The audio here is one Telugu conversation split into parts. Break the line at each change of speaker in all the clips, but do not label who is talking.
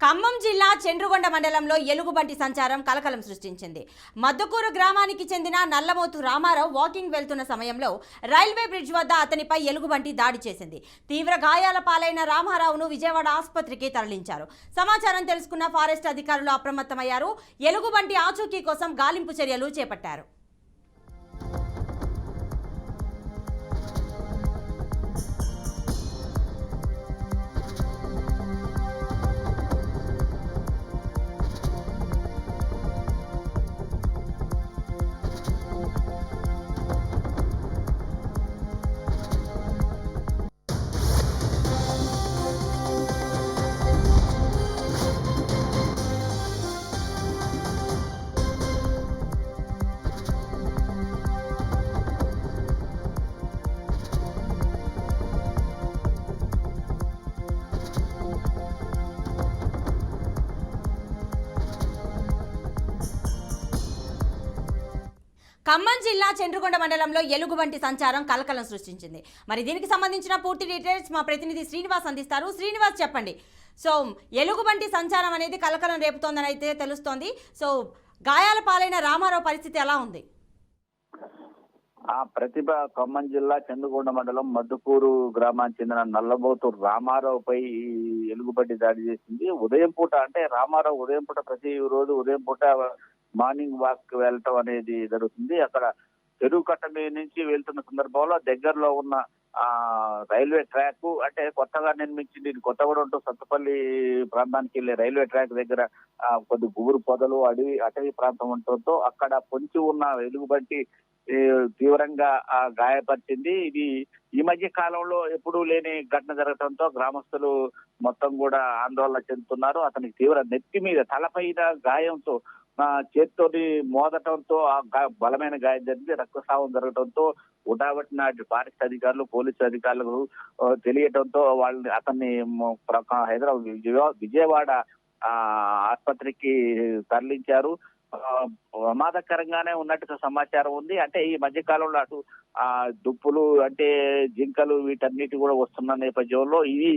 ఖమ్మం జిల్లా చండ్రుగొండ మండలంలో ఎలుగుబంటి సంచారం కలకలం సృష్టించింది. మద్దుకూరు గ్రామానికి చెందిన నల్లమోతు రామారావు వాకింగ్ వెళ్తున్న సమయంలో రైల్వే బ్రిడ్జ్ వద్ద అతనిపై ఎలుగుబంటి దాడి చేసింది. తీవ్ర గాయాల పాలైన రామారావును విజయవాడ ఆసుపత్రికి తరలించారు. సమాచారం తెలుసుకున్న ఫారెస్ట్ అధికారులు అప్రమత్తమయ్యారు. ఎలుగుబంటి ఆచూకీ కోసం గాలింపు చర్యలు చేపట్టారు. ఖమ్మం జిల్లా చండ్రుగొండ మండలంలో ఎలుగుబంటి సంచారం కలకలం సృష్టించింది. మరి దీనికి సంబంధించిన పూర్తి డీటెయిల్స్ మా ప్రతినిధి శ్రీనివాస్ అందిస్తారు. శ్రీనివాస్, చెప్పండి. సో ఎలుగుబంటి సంచారం అనేది కలకలం రేపుతోందని అయితే తెలుస్తోంది. సో గాయాల పాలైన రామారావు పరిస్థితి ఎలా ఉంది?
ప్రతిభ ఖమ్మం జిల్లా చంద్రగొండ మండలం మద్దుకూరు గ్రామానికి చెందిన నల్లబోతు రామారావుపై ఎలుగుబంటి దాడి చేసింది. ఉదయం పూట, అంటే రామారావు ఉదయం పూట ప్రతి రోజు ఉదయం పూట మార్నింగ్ వాక్ వెళ్ళటం అనేది జరుగుతుంది. అక్కడ చెరువు కట్ట మీద నుంచి వెళ్తున్న సందర్భంలో దగ్గరలో ఉన్న రైల్వే ట్రాక్, అంటే కొత్తగా నిర్మించింది కొత్తగూడెం టు సత్తుపల్లి ప్రాంతానికి వెళ్లే రైల్వే ట్రాక్ దగ్గర కొద్ది గుబురు పొదలు అటవీ ప్రాంతం ఉండటంతో అక్కడ పొంచి ఉన్న ఎలుగుబంటి తీవ్రంగా గాయపరిచింది. ఇది ఈ మధ్య కాలంలో ఎప్పుడూ లేని ఘటన జరగడంతో గ్రామస్తులు మొత్తం కూడా ఆందోళన చెందుతున్నారు. అతనికి తీవ్ర నెత్తి మీద తలపైన గాయంతో చేతితోటి మోదటంతో బలమైన గాయం జరిగింది. రక్తస్రావం జరగడంతో ఉటాబట్టిన ఫారెస్ట్ అధికారులు, పోలీసు అధికారులకు తెలియటంతో వాళ్ళని అతన్ని విజయవాడ ఆసుపత్రికి తరలించారు. ప్రమాదకరంగానే ఉన్నట్టుగా సమాచారం ఉంది. అంటే ఈ మధ్య కాలంలో అటు దుప్పులు, అంటే జింకలు వీటన్నిటి కూడా వస్తున్న నేపథ్యంలో ఇది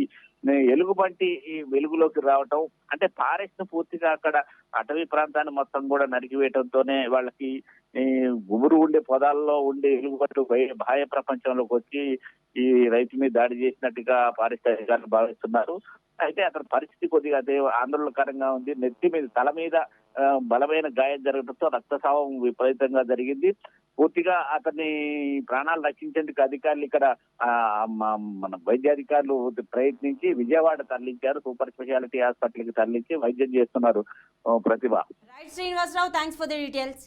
ఎలుగుబంటి వెలుగులోకి రావటం, అంటే ఫారెస్ట్ ను పూర్తిగా అక్కడ అటవీ ప్రాంతాన్ని మొత్తం కూడా నరికివేయటంతోనే వాళ్ళకి గుబురు ఉండే పొదాల్లో ఉండే ఎలుగుబంటి బాహ్య ప్రపంచంలోకి వచ్చి ఈ రైతు మీద దాడి చేసినట్టుగా ఫారెస్ట్ అధికారులు భావిస్తున్నారు. అయితే అతని పరిస్థితి కొద్దిగా ఆందోళనకరంగా ఉంది. నెత్తి మీద, తల మీద బలమైన గాయం జరగడంతో రక్తస్రావం విపరీతంగా జరిగింది. పూర్తిగా అతన్ని ప్రాణాలు రక్షించేందుకు అధికారులు ఇక్కడ మన వైద్యాధికారులు ప్రయత్నించి విజయవాడ తరలించారు. సూపర్ స్పెషాలిటీ హాస్పిటల్కి తరలించి వైద్యం చేస్తున్నారు. Pratibha.
Right Srinivasarao, thanks for the details.